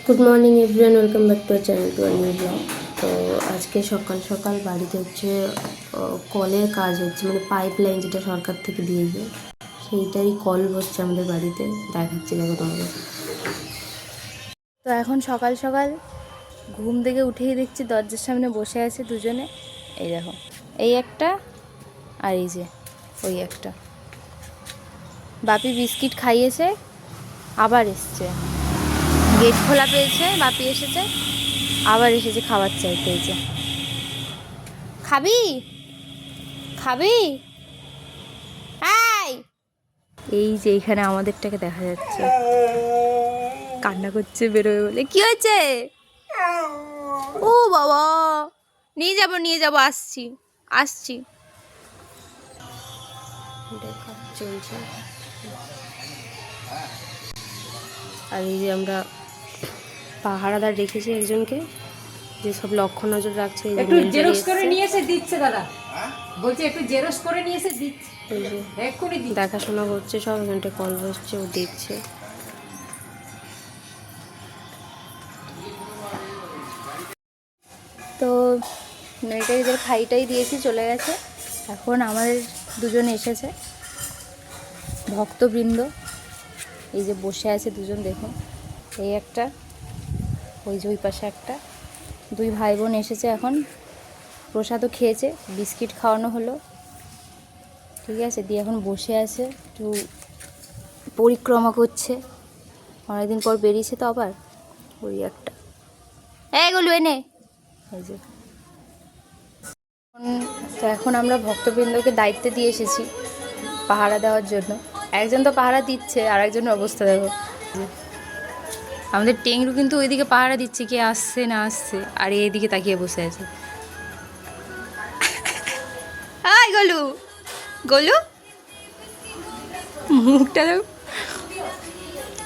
Good morning everyone, welcome back to our channel to our new vlog. তো আজকে সকাল সকাল বাড়িতে হচ্ছে কলের কাজ হচ্ছে, মানে পাইপ লাইন যেটা সরকার থেকে দিয়েছে সেইটাই কল বসছে আমাদের বাড়িতে। দেখাচ্ছি, দেখো তোমাদের। তো এখন সকাল সকাল ঘুম থেকে উঠেই দেখছি দরজার সামনে বসে আছে দুজনে। এই দেখো, এই একটা আর এই যে ওই একটা। বাপি বিস্কিট খাইয়েছে, আবার এসছে, গেট খোলা পেয়েছে, বাপি এসেছে, আবার এসেছে খাবার চাইতে। এই যে খাবি খাবি এই যে এইখানে আমাদেরটাকে দেখা যাচ্ছে, কান্না করছে বেরোবে বলে। কি হয়েছে? ও বাবা, নিয়ে যাবো, আসছি আসছি। চলছে। আর এই যে আমরা পাহারাদার রেখেছি একজনকে, যে সব লক্ষ্য নজর রাখছে। একটু জেরক্স করে নিয়ে এসে দিচ্ছে দাদা, বলছে একটু জেরক্স করে নিয়ে এসে দিচ্ছে, এক্ষুনি দিচ্ছে। দেখাশোনা করছে সব, এখানটা কল বসছে, ও দেখছে। তো মেয়েটাকে খাইটাই দিয়েছি, চলে গেছে। এখন আমাদের দুজন এসেছে, ভক্তবৃন্দ। এই যে বসে আছে দুজন, দেখুন, এই একটা, ওই যে ওই পাশে একটা। দুই ভাই বোন এসেছে। এখন প্রসাদও খেয়েছে, বিস্কিট খাওয়ানো হলো, ঠিক আছে, দিয়ে এখন বসে আছে, একটু পরিক্রমা করছে। অনেকদিন পর বেরিয়েছে তো আবার। ওই একটা, এগুলো এনে এই যে। তো এখন আমরা ভক্তবৃন্দকে দায়িত্বে দিয়ে এসেছি পাহারা দেওয়ার জন্য। একজন তো পাহারা দিচ্ছে, আর একজনের অবস্থা দেখো। আমাদের টেংরু কিন্তু ওইদিকে পাহারা দিচ্ছে, কে আসছে না আসছে, আর এইদিকে তাকিয়ে বসে আছে। আয় গোলু, গোলু মুখটা দেখো,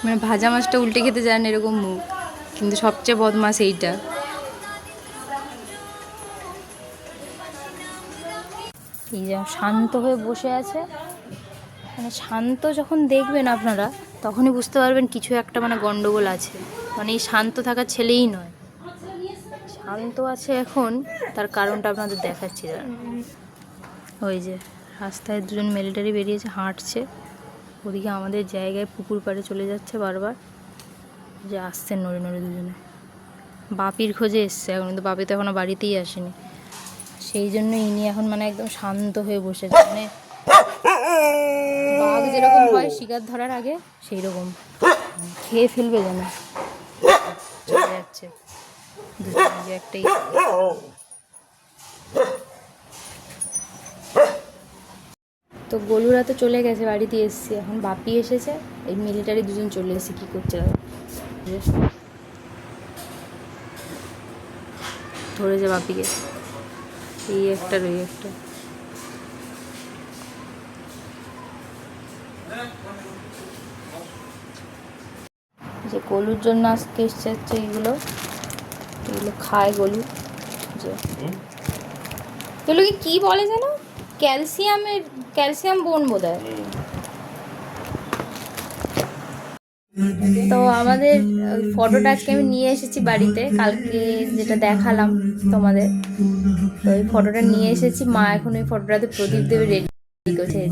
মানে ভাজা মাছটা উল্টে খেতে যান এরকম মুখ, কিন্তু সবচেয়ে বদমাস এইটা। এই যে শান্ত হয়ে বসে আছে, মানে শান্ত যখন দেখবেন আপনারা তখনই বুঝতে পারবেন কিছু একটা মানে গন্ডগোল আছে। মানে এই শান্ত থাকা ছেলেই নয়, শান্ত আছে এখন, তার কারণটা আপনাদের দেখাচ্ছি। ওই যে রাস্তায় দুজন মিলিটারি বেরিয়েছে, হাঁটছে, ওদিকে আমাদের জায়গায় পুকুর পাড়ে চলে যাচ্ছে বারবার, যে আসছে নড়ে নড়ে দুজনে। বাপির খোঁজে এসছে এখন, কিন্তু বাপি তো এখনও বাড়িতেই আসেনি। সেই জন্য ইনি এখন মানে একদম শান্ত হয়ে বসেছে, মানে বাঘ যেরকম হয় শিকার ধরার আগে, সেই রকম খেয়ে ফেলবে যেন, চলে যাচ্ছে দুজন। একটাই তো গোলুরা তো চলে গেছে, বাড়িতে এসছে। এখন বাপি এসেছে, এই মিলিটারি দুজন চলে এসেছে। কী করছে ধরেছে বাপিকে, এই একটা ওই একটা। যে গলুর জন্য আজকে এসছে হচ্ছে এইগুলো, এগুলো খায় গলু। যে এগুলোকে কী বলে যেন, ক্যালসিয়াম বোন বোধ হয়। তো আমাদের ফটোটাকে আমি নিয়ে এসেছি বাড়িতে, কালকে যেটা দেখালাম তোমাদের। তো ওই ফটোটা নিয়ে এসেছি, মা এখন ওই ফটোটাতে প্রদীপ দেবে রেডি করছে। এই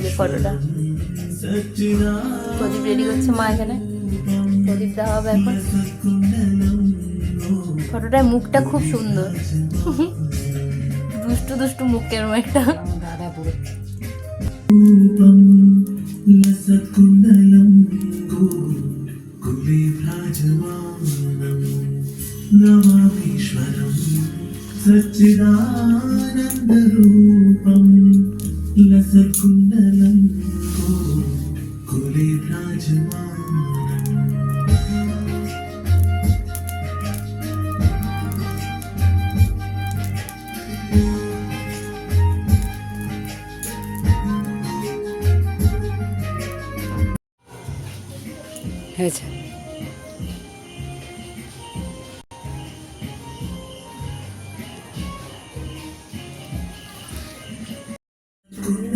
যে ফটোটা প্রদীপ রেডি করছে মা, এখানে প্রদীপ দেওয়া হবে এখন। ফটোটার মুখটা খুব সুন্দর, দুষ্টু দুষ্টু মুখ, কেরম একটা। सच्चिदानन्दरूपं लसकुण्डलं कुले विराजमानम्।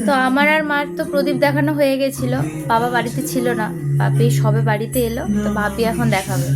তো তো আমার আর মার তো প্রদীপ দেখানো হয়ে গেছিল, বাবা বাড়িতে ছিল না, ভাবি সবে বাড়িতে এলো, তো ভাবি এখন দেখাবে।